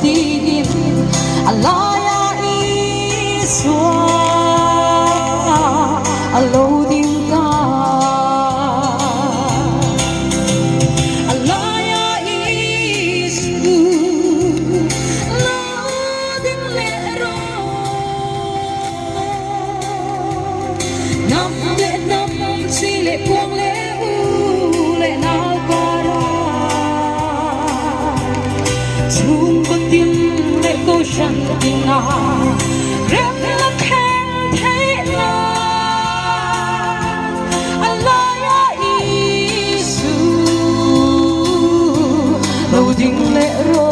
tiin alaya iswa alo ding ka alaya isu lo ding lero nam le nam sile quang le u le na chung có tim lệ cô chẳng tình na rem là khen thế na alaya isu lâu tình lệ ro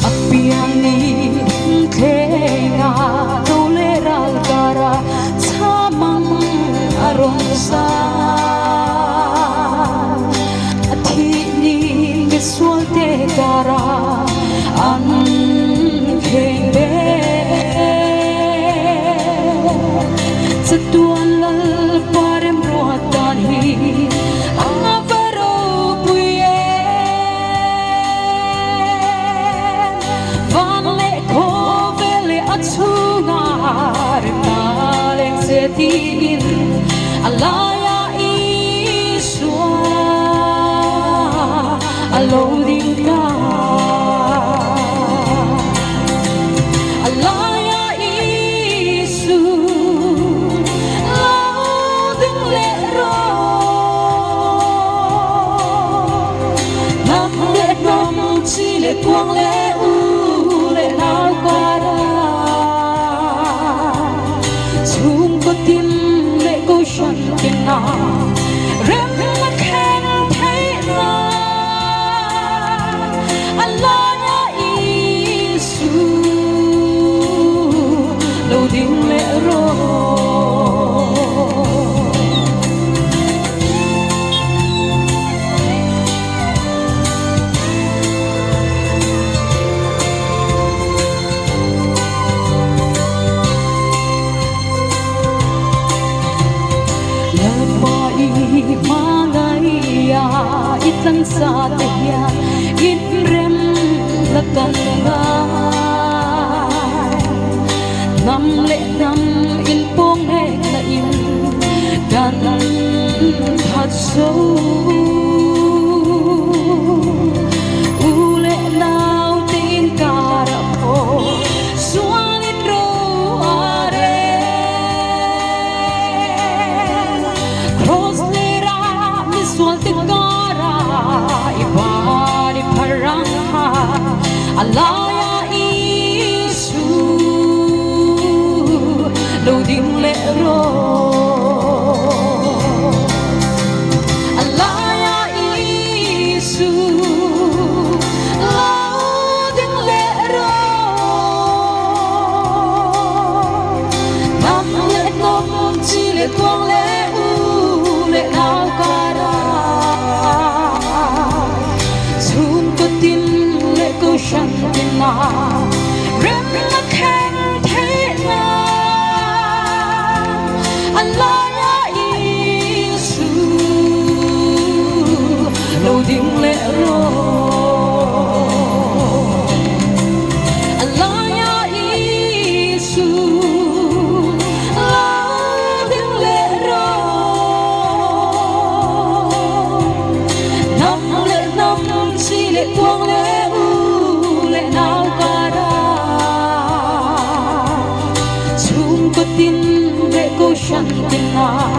apiang ni thế nga đâu lệ ra gara arong sa athini miswal te kara an khebe satuan lal parem rohatan hi avaro puye vanle ko vele atsungar maleng setin alaya iswa alo ding ka alaya isu lo ding le ro nam le nam chi le quang le u le na kara chung có tim na rem là khen thế na alaya isu lâu ding lệ ro mangaya itlang sa tiya in rem la kanngay nam le nam in pong he na in gan thật sâu ule nào tin cara po suani tro are cross sulte kara ibari parangha alaya isu lo ding le ro alaya isu lo ding le ro nam le nam chi le tuang le u le nào kara shan na rem la khen thế na alaya isu lâu ding lệ ro alaya isu lâu ding lệ ro nam lệ nam chi lệ quang lệ nào kara chung có tim lệ cô chẳng tình na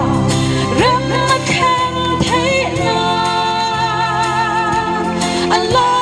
rem là khen thế na Allah